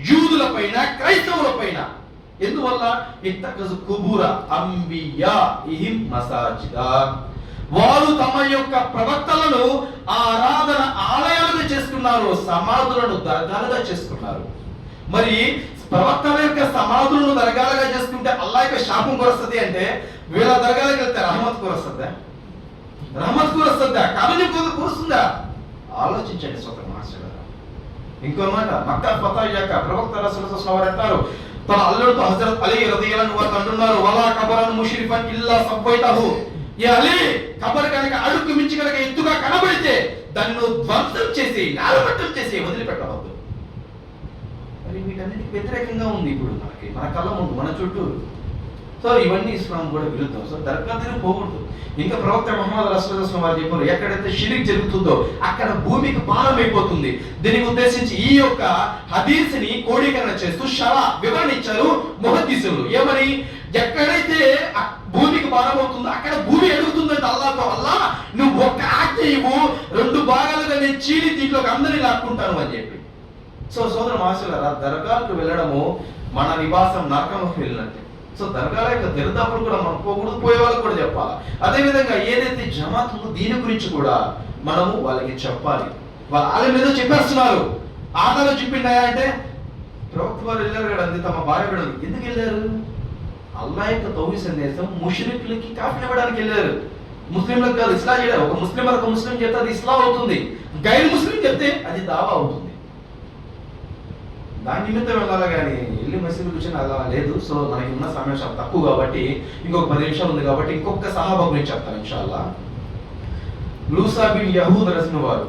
S1: యూదుల పైన, క్రైస్తవుల పైన. ఎందువల్ల? ఇత్తఖజు కుబూర అంబియాహిం మసాజిదా, వారు తమ యొక్క ప్రవక్తలను ఆరాధన ఆలయాలుగా చేసుకున్నారు, సమాధులను దర్గాలుగా చేసుకున్నారు. మరి ప్రవక్తల యొక్క సమాధులను దర్గాలుగా చేసుకుంటే అల్లాహ్ యొక్క శాపం కురుస్తుంది అంటే, వీళ్ళ దర్గాలకు వెళ్తే రహమత్ కురుస్తుందా? రహమత్ కురుస్తుందా? కారణం కురుస్తుందా? ఆలోచించండి సోదర మహాశయులారా. ఇంకో మాట, మక్కా ఫతహ్ అయ్యాక ప్రవక్త రసూలుల్లాహి సల్లల్లాహు అలైహి వసల్లం అంటారు, తన అల్లుడితో హజరత్ అలీ రదియల్లాహు అన్హు అంటున్నారు, వలా కబరన్ ముష్రిఫన్ ఇల్లా సబ్బైతహు. ఈ అలీ కబర్ కనుక అడుగు మించి కనుక ఎత్తుగా కనబడితే దాన్ని ధ్వంసం చేసి నేలమట్టం చేసి వదిలిపెట్టవద్దు. మరి వీటన్నిటికి వ్యతిరేకంగా ఉంది ఇప్పుడు మనకి, మన కళ్ళ ముందు, మన చుట్టూ. సో ఇవన్నీ ఇస్లాం కూడా విరుద్ధం. సో దర్గా దగ్గర పోకూడదు. ఇంకా ప్రవక్త ముహమ్మద్ రసూలుల్లాహి సల్లల్లాహు అలైహి వసల్లం వారు చెప్పారు, ఎక్కడైతే షిరిక్ జరుగుతుందో అక్కడ భూమికి భారం అయిపోతుంది. దీనికి ఉద్దేశించి ఈ యొక్క హదీస్ని కోడీకరణ చేస్తూ షరా వివరణ ఇచ్చారు ముహద్దీసులు. ఏమని? ఎక్కడైతే భూమికి భారం అవుతుందో అక్కడ భూమి అడుగుతుందంటే అల్లాహ్తో, అల్లాహ్ నువ్వు ఒక్క ఆజ్ఞ ఇవ్వు, 2 భాగాలుగా నేను చీలి దీంట్లోకి అందరినీ లాక్కుంటాను అని చెప్పి. సో సోదర మహాశయులారా, దర్గాలకు వెళ్ళడము మన నివాసం నరకంలోకి వెళ్ళినట్టే. సో దర్గాల యొక్క దరిదాపులు కూడా మనం పోకూడదు, పోయే వాళ్ళకి కూడా చెప్పాలి. అదేవిధంగా ఏదైతే జమాత్ ఉందో దీని గురించి కూడా మనము వాళ్ళకి చెప్పాలి. వాళ్ళ ఆలయం ఏదో చెప్పేస్తున్నారు, ఆటలో చిప్పిండాయా అంటే ప్రవక్త వారు వెళ్ళారు కదా, అంది తమ భార్య బిడ్డలు. ఎందుకు వెళ్ళారు? అల్లాహ్ యొక్క తౌహీద్ సందేశం ముష్రికులకి కాఫీ ఇవ్వడానికి వెళ్ళారు, ముస్లింలకు కాదు. ఇస్లాం చేయడం ఒక ముస్లిం చెప్తే అది ఇస్లాం అవుతుంది, గైర్ ముస్లిం చెప్తే అది దావా అవుతుంది. దాని నిమిత్తం వెళ్ళాలి కానీ వెళ్ళి మసీదు కూర్చొని అలా లేదు. సో మనకి ఉన్న సమయం చాలా తక్కువ కాబట్టి ఇంకొక 10 నిమిషాలు ఉంది కాబట్టి ఇంకొక సహాబా గురించి చెప్తాను ఇన్షాల్లా. లూసా బిన్ యహూద్ రాసిన వారు,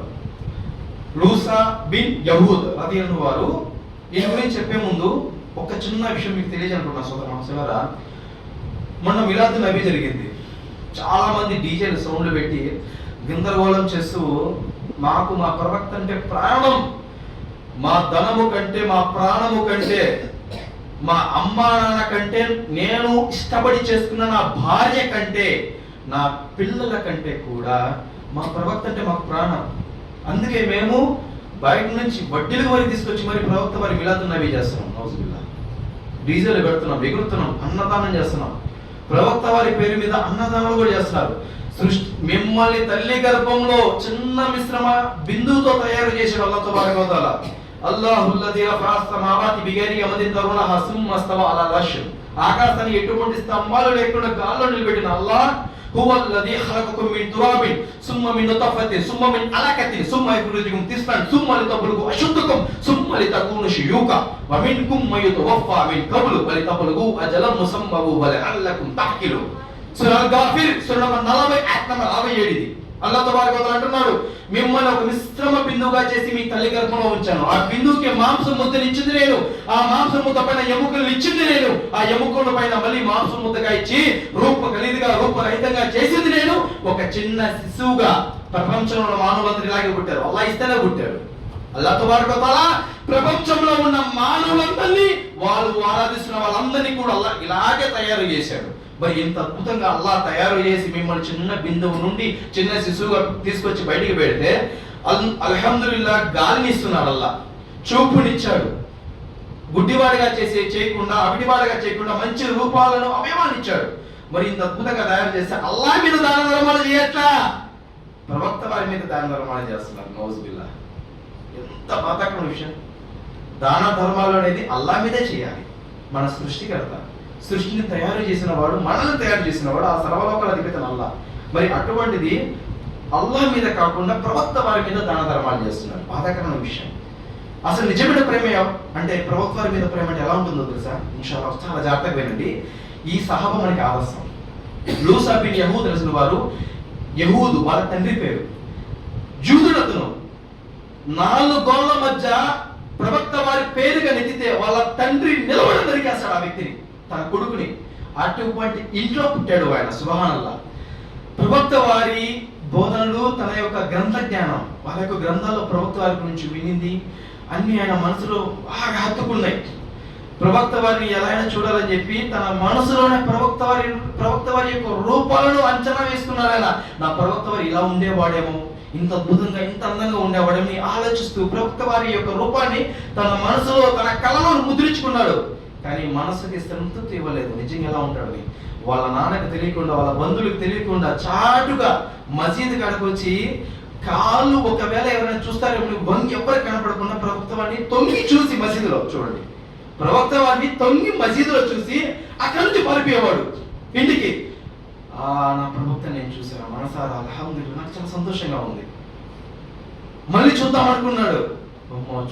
S1: లూసా బిన్ యహూద్ రదియల్లాహు వారు. ఈయన గురించి చెప్పే ముందు ఒక చిన్న విషయం మీకు తెలియజేయాలనుకున్నా సోదరా. మొన్న మిలాద్ నబీ జరిగింది. చాలా మంది డీజేలు సౌండ్లు పెట్టి గందరగోళం చేస్తూ మాకు మా ప్రవక్త అంటే ప్రాణం, మా ధనము కంటే, మా ప్రాణము కంటే, మా అమ్మా నాన్న కంటే, నేను ఇష్టపడి చేసుకున్న నా భార్య కంటే, నా పిల్లల కంటే కూడా మా ప్రవక్త అంటే మాకు ప్రాణం. అందుకే మేము బయట నుంచి వడ్డీలకు మరి తీసుకొచ్చి మరి ప్రవక్త మరి మిలాద్ నబీ చేస్తున్నాం. నౌజుబిల్లాహ్. డీజేలు పెడుతున్నాం, ఎగురుతున్నాం, అన్నదానం చేస్తున్నాం. ప్రవక్త వారి పేరు మీద అన్నదానాలు కూడా చేస్తున్నారు. మిమ్మల్ని తల్లి గర్భంలో చిన్న మిశ్రమ బిందువుతో తయారు చేసిన అల్లాహ్ తబారక వ తఆలా. అల్లాహుల్లదీ రఫఅ సమావాతి బిగైరి అమదిన్ తరునహా సుమ్మ ఇస్తవా అలల్ అర్ష్. ఆకాశాన్ని ఎటువంటి స్తంభాలు లేకుండా గాల్లో నిలబెట్టిన అల్లాహ్ హువల్లదీ ఖలఖకుమ్ మిన్ తురాబిన్ సుమ్మ మిన్ నుతఫతిన్ సుమ్మ మిన్ అలకతిన్ సుమ్మ యఖ్రుజుకుమ్ తిస్రన్ సుమ్మ లితబ్లుగు అషుద్దకుమ్ సుమ్మ లితకూను షుయూకా వ మిన్కుమ్ మయతవఫా మిన్ ఖబ్లు వ లితబ్లుగు అజలం ముసమ్మవు వ లఅల్లకుమ్ తహ్కిలు. సూరా గాఫిర్ సూరా నంబర్ 40 ఆయత్ నంబర్ 67. అల్లాహ్ తబారక వ తఆలా అంటున్నాడు, మిమ్మల్ని ఒక మిశ్రమ బిందువుగా చేసి మీ తల్లి గర్భంలో ఉంచాను. ఆ బిందువుకి మాంసం ముద్దలు ఇచ్చింది నేను, ఆ మాంసం ముద్ద పైన ఎముకలు ఇచ్చింది నేను, ఆ ఎముకల పైన మళ్ళీ మాంసం ముద్దగా ఇచ్చి రూపకలిదిగా రూపరహితంగా చేసింది నేను. ఒక చిన్న శిశువుగా ప్రపంచంలో మానవులందరూ ఇలాగే పుట్టారు, అల్లాహ్ ఇస్తేనే పుట్టారు. అల్లాహ్ తబారక వ తఆలా ప్రపంచంలో ఉన్న మానవులందరినీ, వాళ్ళు ఆరాధిస్తున్న వాళ్ళందరినీ కూడా అల్లాహ్ ఇలాగే తయారు చేశాడు. మరి ఇంత అద్భుతంగా అల్లాహ్ తయారు చేసి మిమ్మల్ని చిన్న బిందువు నుండి చిన్న శిశువుగా తీసుకొచ్చి బయటికి పెడితే అల్హమ్దులిల్లాహ్ గాలిని ఇస్తున్నాడు అల్లాహ్, చూపునిచ్చాడు. గుడ్డివాడిగా చేయకుండా, అవిటివాడిగా చేయకుండా మంచి రూపాలను, అవయవాన్ని ఇచ్చాడు. మరి ఇంత అద్భుతంగా తయారు చేస్తే అల్లాహ్ మీద దాన ధర్మాలు చేయట్లా, ప్రవక్త వారి మీద దాన ధర్మాలు చేస్తున్నారు. నౌజుబిల్లాహ్. ఎంత బాధాకరమైన విషయం. దాన ధర్మాలు అనేది అల్లాహ్ మీదే చేయాలి. మన సృష్టికర్త, సృష్టిని తయారు చేసిన వాడు, మనల్ని తయారు చేసిన వాడు, ఆ సర్వలోకాల అధిపతి అల్లాహ్. మరి అటువంటిది అల్లాహ్ మీద కాకుండా ప్రవక్త వారి మీద దాన ధర్మాలు చేస్తున్నారు. బాధాకరమైన విషయం. అసలు నిజమైన ప్రేమ అంటే ప్రవక్త వారి మీద ప్రేమ అంటే ఎలా ఉంటుందో తెలుసా? ఇన్షాల్లాహ్ చాలా జాగ్రత్తగా వినండి. ఈ సహాబా మనకి ఆదర్శం. లూసా బిన్ యహూద్ రాసిన వారు, యహూదు వాళ్ళ తండ్రి పేరు, జూదుడతను 4 గోళ్ల మధ్య ప్రవక్త వారి పేరుగా నెత్తితే వాళ్ళ తండ్రి నిలబడి నరికేస్తాడు ఆ వ్యక్తిని, తన కొడుకుని. అటువంటి ఇంట్లో పుట్టాడు ఆయన. సుబ్హానల్లాహ్. ప్రవక్త వారి బోధనలు, తన యొక్క గ్రంథ జ్ఞానం, వాళ్ళ యొక్క గ్రంథాల్లో ప్రవక్త వారి గురించి వినింది అన్ని ఆయన మనసులో బాగా హత్తుకున్నాయి. ప్రవక్త వారిని ఎలా అయినా చూడాలని చెప్పి తన మనసులోనే ప్రవక్త వారి యొక్క రూపాలను అంచనా వేసుకున్నాడు ఆయన. నా ప్రవక్త వారు ఇలా ఉండేవాడేమో, ఇంత అద్భుతంగా, ఇంత అందంగా ఉండేవాడని ఆలోచిస్తూ ప్రవక్త వారి యొక్క రూపాన్ని తన మనసులో, తన కళలో ముద్రించుకున్నాడు. కానీ మనసుకి సంతృప్తి ఇవ్వలేదు నిజంగా ఎలా ఉంటాడని. వాళ్ళ నాన్నకు తెలియకుండా, వాళ్ళ బంధువులకు తెలియకుండా చాటుగా మసీదు కాడకు వచ్చి కాళ్ళు ఒకవేళ ఎవరైనా చూస్తారేమో వంగి ఎవరికి కనపడకుండా ప్రవక్త వారిని తొంగి చూసి మసీదులో, చూడండి, ప్రవక్త వారిని తొంగి మసీదులో చూసి అక్కడి నుంచి పరిపోయేవాడు ఇంటికి. నా ప్రవక్త నేను చూసాను మనసారా, అల్హమ్దులిల్లాహ్, నాకు చాలా సంతోషంగా ఉంది. మళ్ళీ చూద్దాం అనుకున్నాడు.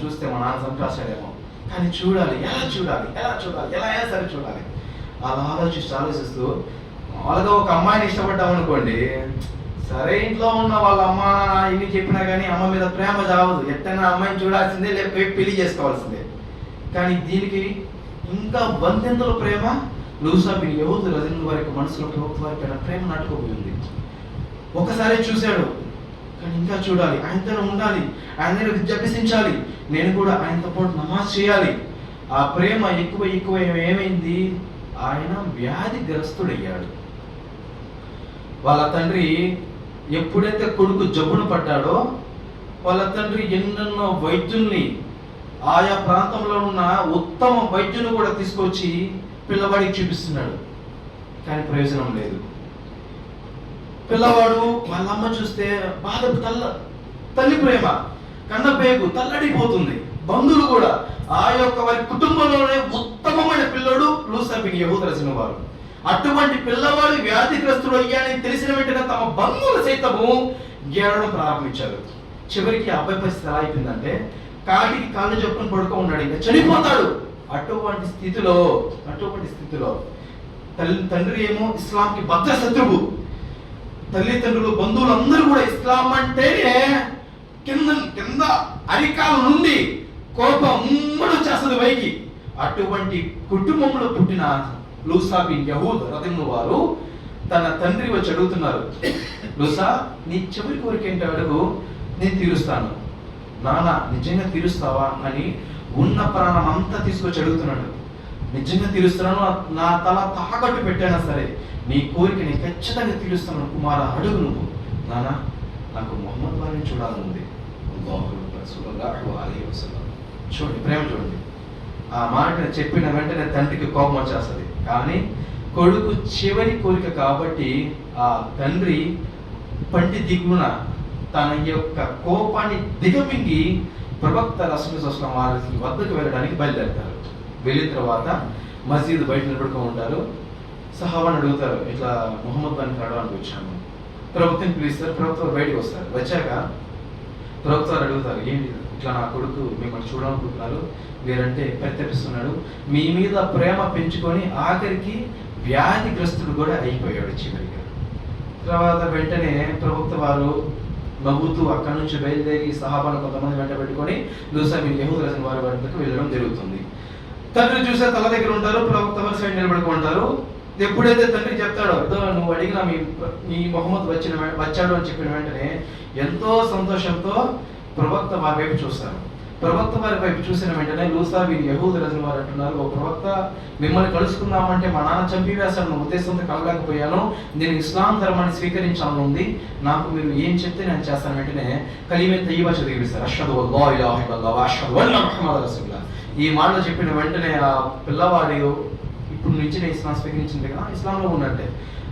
S1: చూస్తే మా నాన్న సంతోషాడేమో, కానీ చూడాలి, ఎలా అయినా సరే చూడాలి. అలా ఆలోచిస్తూ మామూలుగా ఒక అమ్మాయిని ఇష్టపడ్డాం అనుకోండి, సరే ఇంట్లో ఉన్న వాళ్ళ అమ్మ ఇన్ని చెప్పినా కానీ అమ్మ మీద ప్రేమ చావదు, ఎట్టైనా అమ్మాయిని చూడాల్సిందే, లేకపోతే పెళ్లి చేసుకోవాల్సిందే. కానీ దీనికి ఇంకా బంధెందుల ప్రేమ. లూసా బిన్ యహూద్ రదియల్లాహు వారి మనసులో ప్రవక్త వారి పైన ప్రేమ నాటుకోబోయింది. ఒకసారి చూశాడు, కానీ ఇంకా చూడాలి, ఆయనతో ఉండాలి, ఆయన విద్య అభ్యసించాలి, నేను కూడా ఆయనతో పాటు నమాజ్ చేయాలి. ఆ ప్రేమ ఎక్కువ ఏమైంది, ఆయన వ్యాధిగ్రస్తుడయ్యాడు. వాళ్ళ తండ్రి ఎప్పుడైతే కొడుకు జబ్బున పడ్డాడో, వాళ్ళ తండ్రి ఎన్నెన్నో వైద్యుల్ని, ఆయా ప్రాంతంలో ఉన్న ఉత్తమ వైద్యుని కూడా తీసుకొచ్చి పిల్లవాడికి చూపిస్తున్నాడు. కానీ ప్రయోజనం లేదు. పిల్లవాడు వాళ్ళ అమ్మ చూస్తే బాధ, తల్లి ప్రేమ కన్నబేగు తల్లడిపోతుంది. బంధువులు కూడా ఆ యొక్క వారి కుటుంబంలోనే ఉత్తమమైన పిల్లడు లూసా బిన్ యహూద్ రచిన వారు. అటువంటి పిల్లవాడు వ్యాధిగ్రస్తుడు అయ్యాడని తెలిసిన వెంటనే తమ బంధువులు సైతము గేరడం ప్రారంభించారు. చివరికి ఆ అబ్బాయి పరిస్థితి ఎలా అయిపోయిందంటే కాటికి కాళ్ళు చెప్పుకొని పడుకో ఉన్నాడు, ఇంకా చనిపోతాడు. అటువంటి స్థితిలో తండ్రి ఏమో ఇస్లాంకి భద్ర శత్రువు, తల్లిదండ్రులు బంధువులు అందరూ కూడా ఇస్లాం అంటేనే కింద అరికాల నుండి కోపం ఉమ్మడి చేస్తుంది పైకి. అటువంటి కుటుంబంలో పుట్టిన లూసా బిన్ యహూద్ రదిను వారు తన తండ్రి వచ్చి అడుగుతున్నారు, లూసా నీ చివరి కోరిక ఏంటో అడుగు, నేను తీరుస్తాను. నాన్న నిజంగా తీరుస్తావా అని ఉన్న ప్రాణం అంతా తీసుకొచ్చి అడుగుతున్నాడు. నిజంగా తీరుస్తున్నాను, నా తల తాకట్టు పెట్టానా సరే నీ కోరిక నేను ఖచ్చితంగా తీరుస్తాను కుమార, అడుగు నువ్వు. నాన్న నాకు మొహమ్మద్ వారిని చూడాలనుంది. చూడండి ప్రేమ, చూడండి. ఆ మాట చెప్పిన వెంటనే తండ్రికి కోపం వచ్చేస్తుంది. కానీ కొడుకు చివరి కోరిక కాబట్టి ఆ తండ్రి పంటి దిగున తన యొక్క కోపాన్ని దిగమింగి ప్రవక్త రసూలుల్లాహి వారి వద్దకు వెళ్ళడానికి బయలుదేరుతారు. వెళ్ళిన తర్వాత మసీద్ బయట నిలబడుకొని ఉంటారు. సహాబాని అడుగుతారు, ఇట్లా మొహమ్మద్ వారిని కలవడానికి వచ్చాము. ప్రవక్తని పిలుస్తారు. ప్రవక్త బయటకు వస్తారు. వచ్చాక ప్రవక్త అడుగుతారు, ఏంటి ఇట్లా నా కొడుకు మిమ్మల్ని చూడాలనుకుంటున్నారు, మీరంటే పరితపిస్తున్నాడు, మీ మీద ప్రేమ పెంచుకొని ఆఖరికి వ్యాధిగ్రస్తుడు కూడా అయిపోయాడు చివరిగా. తర్వాత వెంటనే ప్రవక్త వారు నవ్వుతూ అక్కడి నుంచి బయలుదేరి సహాబాను కొంతమంది వెంట పెట్టుకొని లూసా బిన్ యహూద్ రజన వారి వద్దకు వెళ్ళడం జరుగుతుంది. తండ్రి చూసే తల దగ్గర ఉంటారు, ప్రవక్త వారి సైడ్ నిలబడుకుంటారు. ఎప్పుడైతే తండ్రి చెప్తాడో నువ్వు అడిగిన మీ మొహమ్మద్ వచ్చాడు అని చెప్పిన వెంటనే ఎంతో సంతోషంతో ప్రవక్త వారి వైపు చూస్తారు. ప్రవక్త వారి వైపు చూసిన వెంటనే లూసా బిన్ యహూద్ రజన వారు అంటున్నారు, ఓ ప్రవక్త మిమ్మల్ని కలుసుకుందామంటే మా నాన్న చంపివేశాను, ఉద్దేశంతో కలగలేకపోయాను, నేను ఇస్లాం ధర్మాన్ని స్వీకరించాలని ఉంది, నాకు మీరు ఏం చెప్తే నేను చేస్తాను. వెంటనే కలీమే తయ్యిబా చదివిస్తారు, అష్హదు అల్లా ఇలాహ ఇల్లల్లాహ్ వ అష్హదు అన్న ముహమ్మద్ రసూలుల్లాహ్. ఈ మాటలు చెప్పిన వెంటనే ఆ పిల్లవాడు ఇప్పుడు నుంచి నేను ఇస్లాం స్వీకరించింది కదా, ఇస్లాంలో ఉన్నట్టే.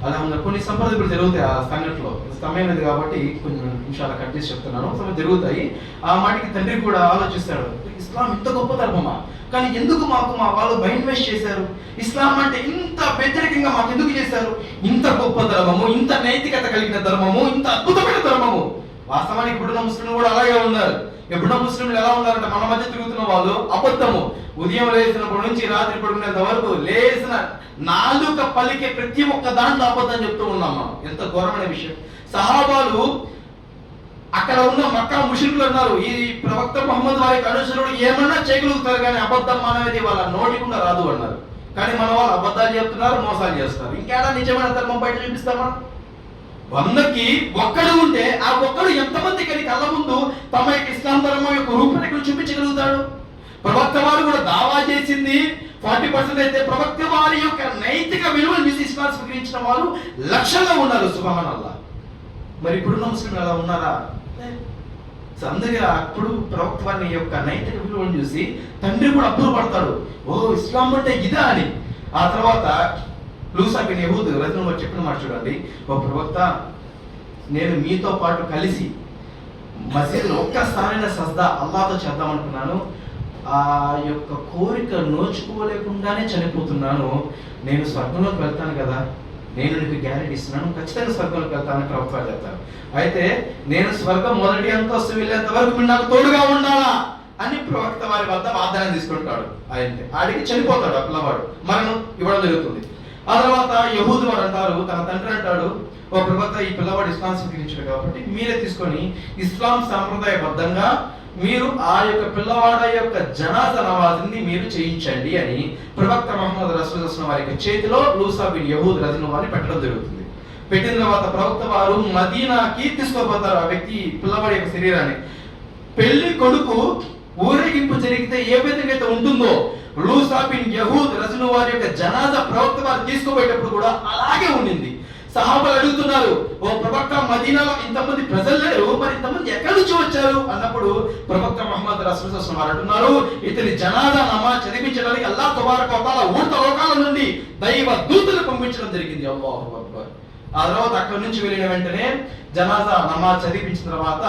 S1: అలా కొన్ని సంప్రదాయాలు జరుగుతాయి ఆ సంఘటనలో. సమయం లేదు కాబట్టి కొంచెం నిమిషాలు కట్ చేసి చెప్తున్నాను. జరుగుతాయి. ఆ మాటికి తండ్రి కూడా ఆలోచిస్తాడు, ఇస్లాం ఇంత గొప్ప ధర్మమా, కానీ ఎందుకు మా వాళ్ళు మైండ్ వేస్ట్ చేశారు, ఇస్లాం అంటే ఇంత వ్యతిరేకంగా మాకు ఎందుకు చేశారు, ఇంత గొప్ప ధర్మము, ఇంత నైతికత కలిగిన ధర్మము, ఇంత అద్భుతమైన ధర్మము. వాస్తవానికి ఇప్పుడున్న ముస్లింలు కూడా అలాగే ఉన్నారు. ఎప్పుడో ముస్లింలు ఎలా ఉన్నారంటే మన మధ్య తిరుగుతున్న వాళ్ళు అబద్ధము. ఉదయం లేచినప్పటి నుంచి రాత్రి పడుకునేంత వరకు లేచిన నాలుక పలికే ప్రతి ఒక్క దాంట్లో అబద్ధం చెప్తూ ఉన్నాం మనం. ఎంత ఘోరమైన విషయం. సహాబాలు అక్కడ ఉన్న మక్కా ముష్రికులు అన్నారు, ఈ ప్రవక్త ముహమ్మద్ వారికి అనుసరుడు ఏమన్నా చేయగలుగుతారు కానీ అబద్ధం అనేది వాళ్ళ నోటికుండా రాదు అన్నారు. కానీ మన వాళ్ళు అబద్ధాలు చెప్తున్నారు, మోసాలు చేస్తారు. ఇంకేడా నిజమైన ధర్మం బయట చూపిస్తామా? 100కి ఒక్కడు ఉంటే ఆ ఒక్కడు ఎంతమంది కానీ కళ్ళ ముందు తమ యొక్క ఇస్లాం ధర్మం యొక్క రూపురేఖలు చూపించగలుగుతాడు? ప్రవక్త వారు కూడా దావా చేసింది 40% అయితే ప్రవక్త వారి యొక్క నైతిక విలువలు చూసి ఇస్లాం స్వీకరించిన వారు లక్షల్లో ఉన్నారు. సుబ్హానల్లాహ్. మరి ఇప్పుడున్న ముస్లింలు అలా ఉన్నారా? అందరి అప్పుడు ప్రవక్త వారి యొక్క నైతిక విలువలను చూసి తండ్రి కూడా అబ్బురపడతాడు, ఓ ఇస్లాం అంటే ఇదా అని. ఆ తర్వాత లూసా బిన్ యహూద్ రజన వారు చెప్పిన మాట చూడండి, ఓ ప్రవక్త నేను మీతో పాటు కలిసి మసీదులో ఒక్కసారైనా సజ్దా అల్లాహ్తో చేద్దాం అనుకున్నాను, ఆ యొక్క కోరిక నోచుకోలేకుండానే చనిపోతున్నాను, నేను స్వర్గంలోకి వెళ్తాను కదా, నేను నీకు గ్యారెంటీ ఇస్తున్నాను, ఖచ్చితంగా స్వర్గంలోకి వెళ్తానని ప్రవక్త చెప్తారు. అయితే నేను స్వర్గం మొదటి అంతస్తు వెళ్ళేంత వరకు మీరు నాకు తోడుగా ఉండాలా అని ప్రవక్త వారి వద్ద వాగ్దానం తీసుకుంటాడు. అయితే ఆడికి చనిపోతాడు ఆ పిల్లవాడు, మరణం ఇవ్వడం జరుగుతుంది. ఆ తర్వాత యహూదు వారు అంటారు, తన తండ్రి అంటాడు, ఓ ప్రవక్త ఈ పిల్లవాడు ఇస్లాం స్వీకరించాడు కాబట్టి మీరే తీసుకొని ఇస్లాం సాంప్రదాయబద్ధంగా మీరు ఆ యొక్క పిల్లవాడ యొక్క జనాజా నమాజ్ని మీరు చేయించండి అని ప్రవక్త ముహమ్మద్ రసూలుల్లాహి వారి యొక్క చేతిలో లూసా బిన్ యహూద్ రజన వారిని పెట్టడం జరుగుతుంది. పెట్టిన తర్వాత ప్రవక్త వారు మదీనాకి తీసుకోపోతారు ఆ వ్యక్తి పిల్లవాడి యొక్క శరీరాన్ని. పెళ్లి కొడుకు ఊరేగింపు జరిగితే ఏ విధంగా అయితే ఉంటుందో లూసా బిన్ యహూద్ రజన వారి యొక్క జనాజా ప్రవక్త వారు తీసుకోబోయేటప్పుడు కూడా అలాగే ఉండింది. సహాబాలు అడుగుతున్నారు, ఓ ప్రవక్త మదీనాలో ఇంతమంది ప్రజలు లేరు, మరి ఇంతమంది ఎక్కడి నుంచి వచ్చారు అన్నప్పుడు ప్రవక్త ముహమ్మద్ రసూలుల్లాహి వారు అంటున్నారు, ఇతని జనాజా నమాజ్ చదివించడానికి అల్లాహ్ తబారక వ తఆలా ఊర్త లోకాల నుండి దైవ దూతలు పంపించడం జరిగింది. అల్లాహు అక్బర్. ఆ తర్వాత అక్కడి నుంచి వెళ్ళిన వెంటనే జనాజా నమాజ్ చదివించిన తర్వాత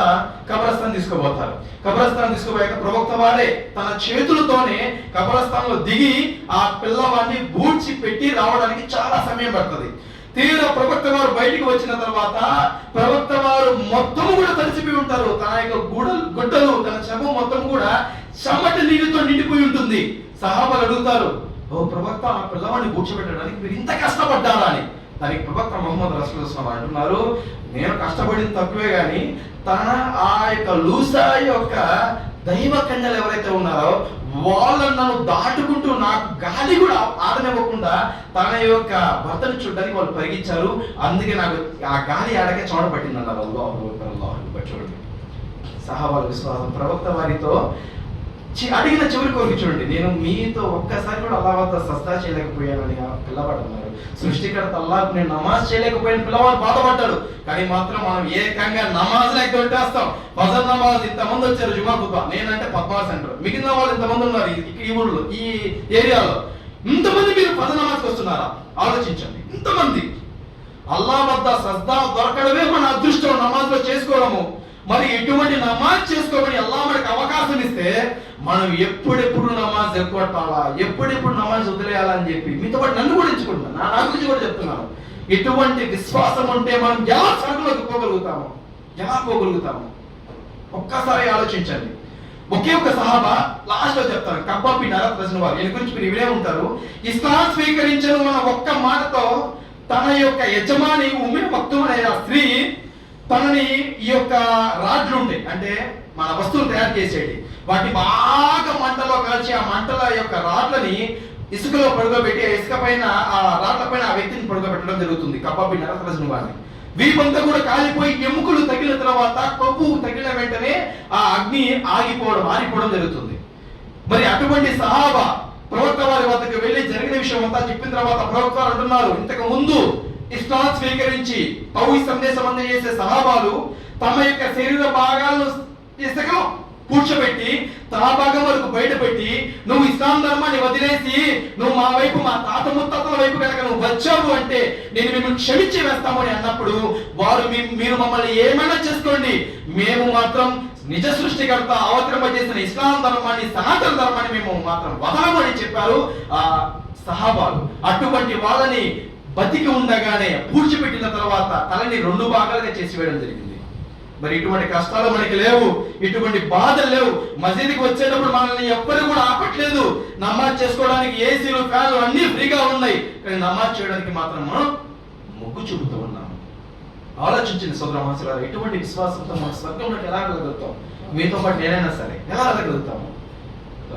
S1: కబరస్థాన్ తీసుకుపోతారు. కబరస్థాన్ తీసుకుపోయాక ప్రవక్త వారే తన చేతులతోనే కబరస్థాన్లో దిగి ఆ పిల్లవాడిని బూడ్చి పెట్టి రావడానికి చాలా సమయం పడుతుంది. తీరా ప్రవక్త వారు బయటికి వచ్చిన తర్వాత ప్రవక్త వారు మొత్తం కూడా తడిసిపోయి ఉంటారు. తన యొక్క గుడ్డలు తన శవం మొత్తం కూడా చెమట నీళ్ళతో నిండిపోయి ఉంటుంది. సహాబాలు అడుగుతారు, ఓ ప్రవక్త, ఆ పిల్లవాడిని కూర్చోబెట్టడానికి మీరు ఇంత కష్టపడ్డారా అని. దానికి ప్రవక్త ముహమ్మద్ రసూలుల్లాహ్ అంటున్నారు, నేను కష్టపడింది తక్కువే గాని తన ఆ యొక్క లూసా యొక్క దైవ కన్యలు ఎవరైతే ఉన్నారో వాళ్ళను నన్ను దాటుకుంటూ నాకు గాలి కూడా ఆడనివ్వకుండా తన యొక్క భర్తను చూడడానికి వాళ్ళు పరిగించారు. అందుకే నాకు ఆ గాలి ఆడకే చోట పట్టింది అన్నారు. చూడండి సహాబాల విశ్వాసం. ప్రవక్త వారితో అడిగిన చివరి కోరిక చూడండి, నేను మీతో ఒక్కసారి కూడా అల్లాహ్ సస్తా చేయలేకపోయానని ఆ పిల్లవాడు అన్నారు. సృష్టికర్త అల్లాహ్ నేను నమాజ్ చేయలేకపోయిన పిల్లవాడు బాధపడ్డాడు. కానీ మాత్రం మనం ఏకంగా నమాజ్ లేక కొట్టేస్తాం. ఫజర్ నమాజ్ ఇంతమంది వచ్చారు జుమా ఖుత్బా, నేనంటే పద్మా సెంటర్, మిగిలిన వాళ్ళు ఇంతమంది ఉన్నారు ఈ ఊళ్ళో ఈ ఏరియాలో, ఇంతమంది మీరు ఫజర్ నమాజ్కి వస్తున్నారా? ఆలోచించండి. ఇంతమంది అల్లాహ్ వద్ద సజ్దా దొరకడమే మన అదృష్టం, నమాజ్ లో చేసుకోవడము. మరి ఎటువంటి నమాజ్ చేసుకోమని అల్లాహ్ మనకు అవకాశం ఇస్తే మనం ఎప్పుడెప్పుడు నమాజ్ ఎక్కొట్టాలా, ఎప్పుడెప్పుడు నమాజ్ వదిలేయాలా అని చెప్పి మీతో పాటు నన్ను కూడా ఎంచుకుంటున్నాను, నా గురించి కూడా చెప్తున్నాను. ఎటువంటి విశ్వాసం ఉంటే మనం ఎలా సాగులోకి పోగలుగుతాము, ఎలా పోగలుగుతాము ఒక్కసారి ఆలోచించండి. ఒకే ఒక సహాబా లాస్ట్ లో చెప్తాను, కబ్బాబ్ బిన్ అరత్ రజనవాల్, ఈయన గురించి మీరు వినే ఉంటారు. ఇస్లాం స్వీకరించను మన ఒక్క మాటతో తన యొక్క యజమాని ఉమ్మే మక్తుమ్ అనే ఆ స్త్రీ తనని ఈ యొక్క రాడ్లు ఉంటాయి, అంటే మన వస్తువులు తయారు చేసేటి, వాటిని బాగా మంటలో కాల్చి ఆ మంటల యొక్క రాడ్లని ఇసుకలో పడుకోబెట్టి ఆ ఇసుక పైన ఆ రాడ్ల పైన ఆ వ్యక్తిని పడుకోబెట్టడం జరుగుతుంది. కబ్బాబ్ బిన్ అరత్ రజనవాల్ వీపంతా కూడా కాలిపోయి ఎముకలు తగిలిన తర్వాత కొవ్వు తగిలిన వెంటనే ఆ అగ్ని ఆరిపోవడం జరుగుతుంది. మరి అటువంటి సహాబా ప్రవక్త వారి వద్దకు వెళ్ళి జరిగిన విషయం అంతా చెప్పిన తర్వాత ప్రవక్త వారు అంటున్నారు, ఇంతకు ముందు ఇస్లాం స్వీకరించి తౌహీద్ సందేశం అందజేసే సహాబాలు తమ యొక్క శరీర భాగాలను ఇసుకలో కూర్చోబెట్టి తల భాగం వరకు బయటపెట్టి, నువ్వు ఇస్లాం ధర్మాన్ని వదిలేసి నువ్వు మా వైపు, మా తాత ముత్తాతల వైపు కనుక నువ్వు వచ్చావు అంటే నేను మిమ్మల్ని క్షమించి వేస్తామని అన్నప్పుడు వారు మీరు మమ్మల్ని ఏమైనా చేసుకోండి, మేము మాత్రం నిజ సృష్టికర్త అవతరింపజేసిన ఇస్లాం ధర్మాన్ని, సనాతన ధర్మాన్ని మేము మాత్రం వదలమని చెప్పారు ఆ సహాబాలు. అటువంటి వాళ్ళని బతికి ఉండగానే పూడ్చిపెట్టిన తర్వాత తలని 2 భాగాలుగా చేసి వేయడం జరిగింది. మరి ఇటువంటి కష్టాలు మనకి లేవు, ఇటువంటి బాధలు లేవు. మసీదుకి వచ్చేటప్పుడు మనల్ని ఎవ్వరు కూడా ఆపట్లేదు. నమాజ్ చేసుకోవడానికి ఏసీలు, ఫ్యాన్లు అన్ని ఫ్రీగా ఉన్నాయి, కానీ నమాజ్ చేయడానికి మాత్రం మనం మొగ్గు చూపుతూ ఉన్నాము. ఆలోచించింది సోదర మహాశయులారా, ఎటువంటి విశ్వాసంతో మన స్వర్గంలోకి ఎలా వెళ్ళగలుగుతాం? మీతో పాటు నేనైనా సరే ఎలా వెళ్ళగలుగుతాము?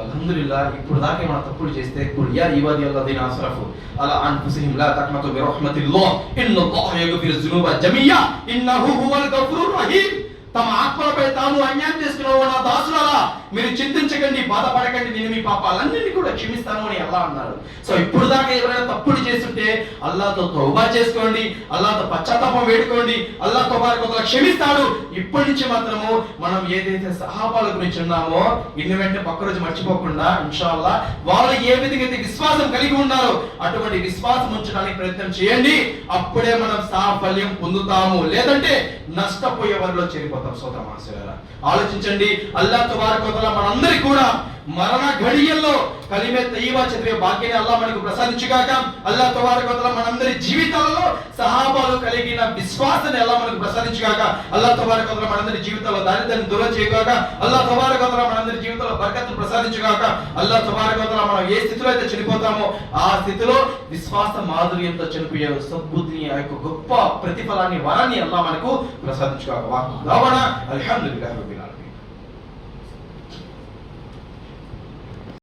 S1: అల్హమ్దులిల్లాహ్, ఇప్పుడు దాకా మనం తప్పులు చేస్తే కుల్ యా ఇబాదియల్లదీన అస్రఫు అలా అన్ఫుసిహిం లా తఖ్నతు బిరహ్మతిల్లాహ్ ఇన్నల్లాహ యగ్ఫిరు ذునూబ జమీయా ఇన్నహు హువల్ గఫూరుర్ రహీమ్. తమ ఆత్మలపై తాము అన్యాయం చేసుకున్న నా దాసులారా, మీరు చింతించకండి, బాధపడకండి, నేను మీ పాపాలన్నింటినీ కూడా క్షమిస్తాను అని అల్లాహ్ అన్నాడు. సో ఇప్పుడు దాకా ఎవరైనా తప్పులు చేస్తుంటే అల్లాహ్తో తౌబా చేసుకోండి, అల్లాహ్తో పశ్చాత్తాపం వేడుకోండి, అల్లాహ్ తబారక క్షమిస్తాడు. ఇప్పటి నుంచి మాత్రము మనం ఏదైతే సహాబాల గురించి ఉన్నామో ఇన్ని వెంటనే పక్క రోజు మర్చిపోకుండా ఇన్షాల్లాహ్ వాళ్ళు ఏ విధంగా విశ్వాసం కలిగి ఉన్నారో అటువంటి విశ్వాసం ఉంచడానికి ప్రయత్నం చేయండి. అప్పుడే మనం సాఫల్యం పొందుతాము, లేదంటే నష్టపోయే వారిలో చేరిపోతాం. సోదర మహాశయులారా, ఆలోచించండి. అల్లాహ్ తబారక వ తఆలా మనందరికీ కూడా మరణ ఘడియల్లో కలిమే తయ్యిబా చదివే భాగ్యాన్ని అల్లాహ్ మనకు ప్రసాదించుగాక. అల్లాహ్ తబారక వ తఆలా మనందరి జీవితాలలో సహాబాలు కలిగిన విశ్వాసాన్ని అల్లాహ్ మనకు ప్రసాదించుగాక. అల్లాహ్ తబారక వ తఆలా మనందరి జీవితాల్లో దారిద్ర్యాన్ని దూరం చేయగాక. అల్లాహ్ తబారక వ తఆలా మనందరి జీవితాల్లో బరకత్తును ప్రసాదించుగాక. అల్లాహ్ తబారక వ తఆలా మనం ఏ స్థితిలో అయితే చనిపోతామో ఆ స్థితిలో విశ్వాస మాధుర్యంతో చనిపోయే సద్బుద్ధిని, ఆ యొక్క గొప్ప ప్రతిఫలాన్ని, వరాన్ని అల్లాహ్ మనకు ప్రసాదించుగాక. అల్హమ్దులిల్లాహి రబ్బిల్ ఆలమీన్.